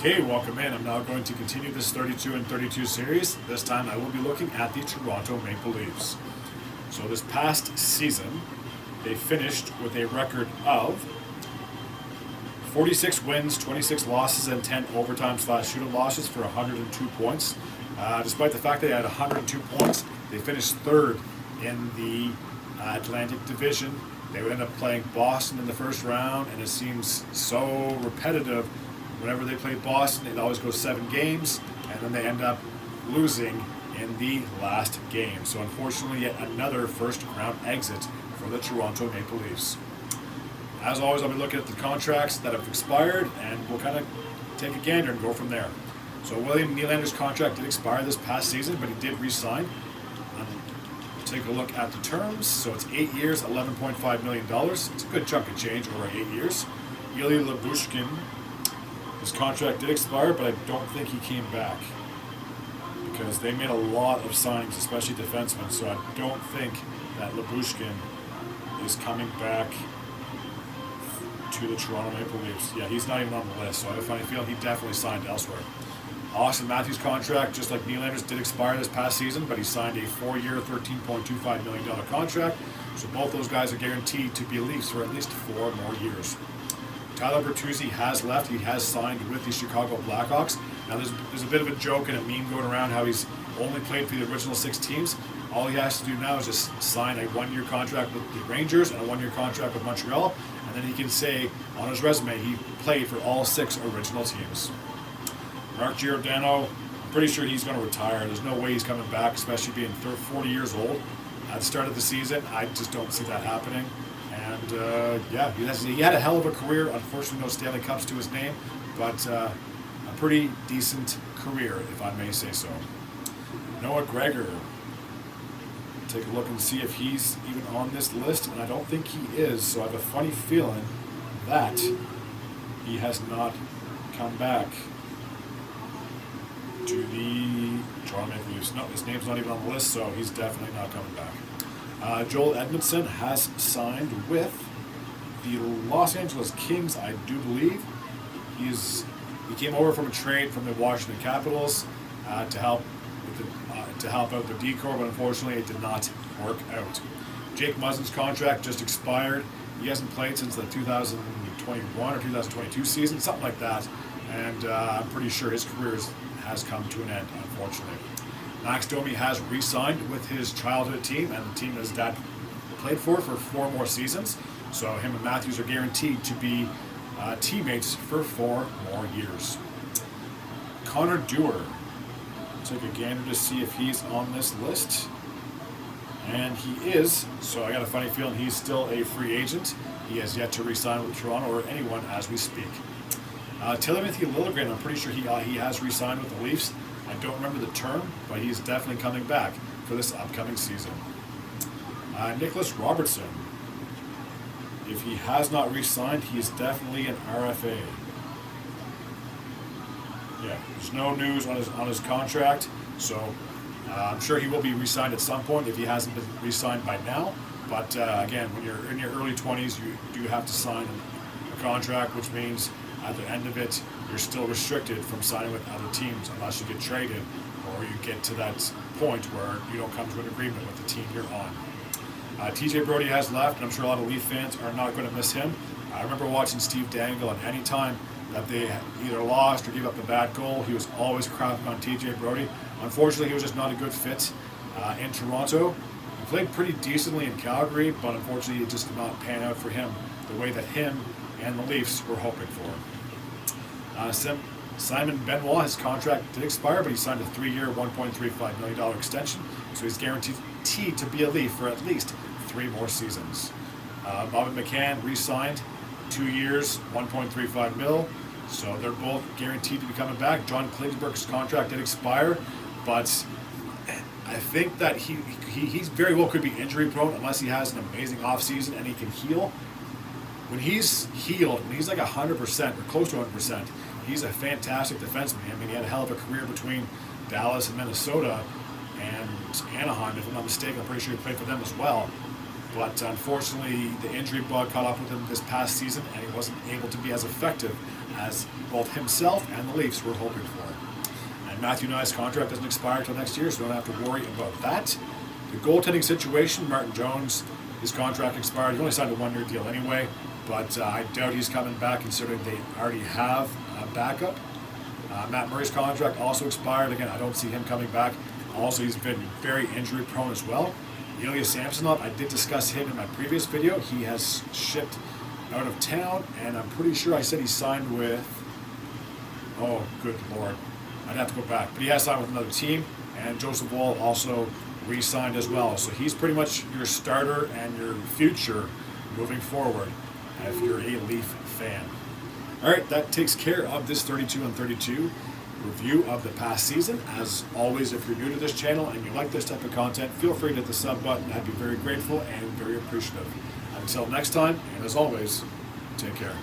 Okay, welcome in. I'm now going to continue this 32 and 32 series. This time I will be looking at the Toronto Maple Leafs. So this past season, they finished with a record of 46 wins, 26 losses, and 10 overtime/shootout losses for 102 points. Despite the fact they had 102 points, they finished third in the Atlantic Division. They would end up playing Boston in the first round, and it seems so repetitive. Whenever they play Boston, it always goes 7 games, and then they end up losing in the last game. So unfortunately, yet another first-round exit for the Toronto Maple Leafs. As always, I'll be looking at the contracts that have expired, and we'll kind of take a gander and go from there. So William Nylander's contract did expire this past season, but he did re-sign. We'll take a look at the terms. So it's 8 years, $11.5 million. It's a good chunk of change over 8 years. Ilya Lyubushkin, his contract did expire, but I don't think he came back because they made a lot of signings, especially defensemen. So I don't think that Lyubushkin is coming back to the Toronto Maple Leafs. Yeah, he's not even on the list, so I have a funny feeling he definitely signed elsewhere. Austin Matthews' contract, just like Nylander's, did expire this past season, but he signed a 4-year, $13.25 million contract. So both those guys are guaranteed to be Leafs for at least 4 more years. Tyler Bertuzzi has left. He has signed with the Chicago Blackhawks. Now there's a bit of a joke and a meme going around how he's only played for the original 6 teams. All he has to do now is just sign a 1-year contract with the Rangers and a 1-year contract with Montreal, and then he can say on his resume he played for all 6 original teams. Mark Giordano, I'm pretty sure he's going to retire. There's no way he's coming back, especially being 40 years old. At the start of the season, I just don't see that happening. And yeah, he had a hell of a career. Unfortunately, no Stanley Cups to his name, but a pretty decent career, if I may say so. Noah Gregor. Take a look and see if he's even on this list, and I don't think he is, so I have a funny feeling that he has not come back to the Toronto Maple Leafs. No, his name's not even on the list, so he's definitely not coming back. Joel Edmondson has signed with the Los Angeles Kings, I do believe. He came over from a trade from the Washington Capitals to help out the decor, but unfortunately it did not work out. Jake Muzzin's contract just expired. He hasn't played since the 2021 or 2022 season, something like that, and I'm pretty sure his career has come to an end, unfortunately. Max Domi has re-signed with his childhood team and the team that his dad played for 4 more seasons. So him and Matthews are guaranteed to be teammates for 4 more years. Connor Dewar. Take a gander to see if he's on this list. And he is, so I got a funny feeling he's still a free agent. He has yet to re-sign with Toronto or anyone as we speak. Timothy Liljegren, I'm pretty sure he has re-signed with the Leafs. I don't remember the term, but he's definitely coming back for this upcoming season. Nicholas Robertson. If he has not re-signed, he is definitely an RFA. Yeah, there's no news on his contract, so I'm sure he will be re-signed at some point if he hasn't been re-signed by now. But again, when you're in your early 20s, you do have to sign a contract, which means at the end of it, you're still restricted from signing with other teams unless you get traded or you get to that point where you don't come to an agreement with the team you're on. TJ Brodie has left, and I'm sure a lot of Leaf fans are not going to miss him. I remember watching Steve Dangle, and any time that they either lost or gave up a bad goal, he was always crapping on TJ Brodie. Unfortunately, he was just not a good fit in Toronto. He played pretty decently in Calgary, but unfortunately it just did not pan out for him the way that him and the Leafs were hoping for. Simon Benoit, his contract did expire, but he signed a 3-year, $1.35 million extension, so he's guaranteed to be a Leaf for at least 3 more seasons. Bobby McCann re-signed 2 years, $1.35 million, so they're both guaranteed to be coming back. John Klingberg's contract did expire, but I think that he very well could be injury prone unless he has an amazing offseason and he can heal. When he's healed, when he's like 100% or close to 100%, he's a fantastic defenseman. I mean, he had a hell of a career between Dallas and Minnesota and Anaheim, if I'm not mistaken. I'm pretty sure he played for them as well. but unfortunately the injury bug caught up with him this past season, and he wasn't able to be as effective as both himself and the Leafs were hoping for. And Matthew Knies' contract doesn't expire until next year, so we don't have to worry about that. The goaltending situation, Martin Jones, his contract expired. He only signed a one-year deal anyway, but I doubt he's coming back considering they already have a backup. Matt Murray's contract also expired. Again, I don't see him coming back. Also, he's been very injury prone as well. Ilya Samsonov, I did discuss him in my previous video. He has shipped out of town, and I'm pretty sure I said he signed with, oh, good Lord. I'd have to go back. But he has signed with another team, and Joseph Woll also re-signed as well. So he's pretty much your starter and your future moving forward if you're a Leaf fan. All right, that takes care of this 32 on 32 review of the past season. As always, if you're new to this channel and you like this type of content, feel free to hit the sub button. I'd be very grateful and very appreciative. Until next time, and as always, take care.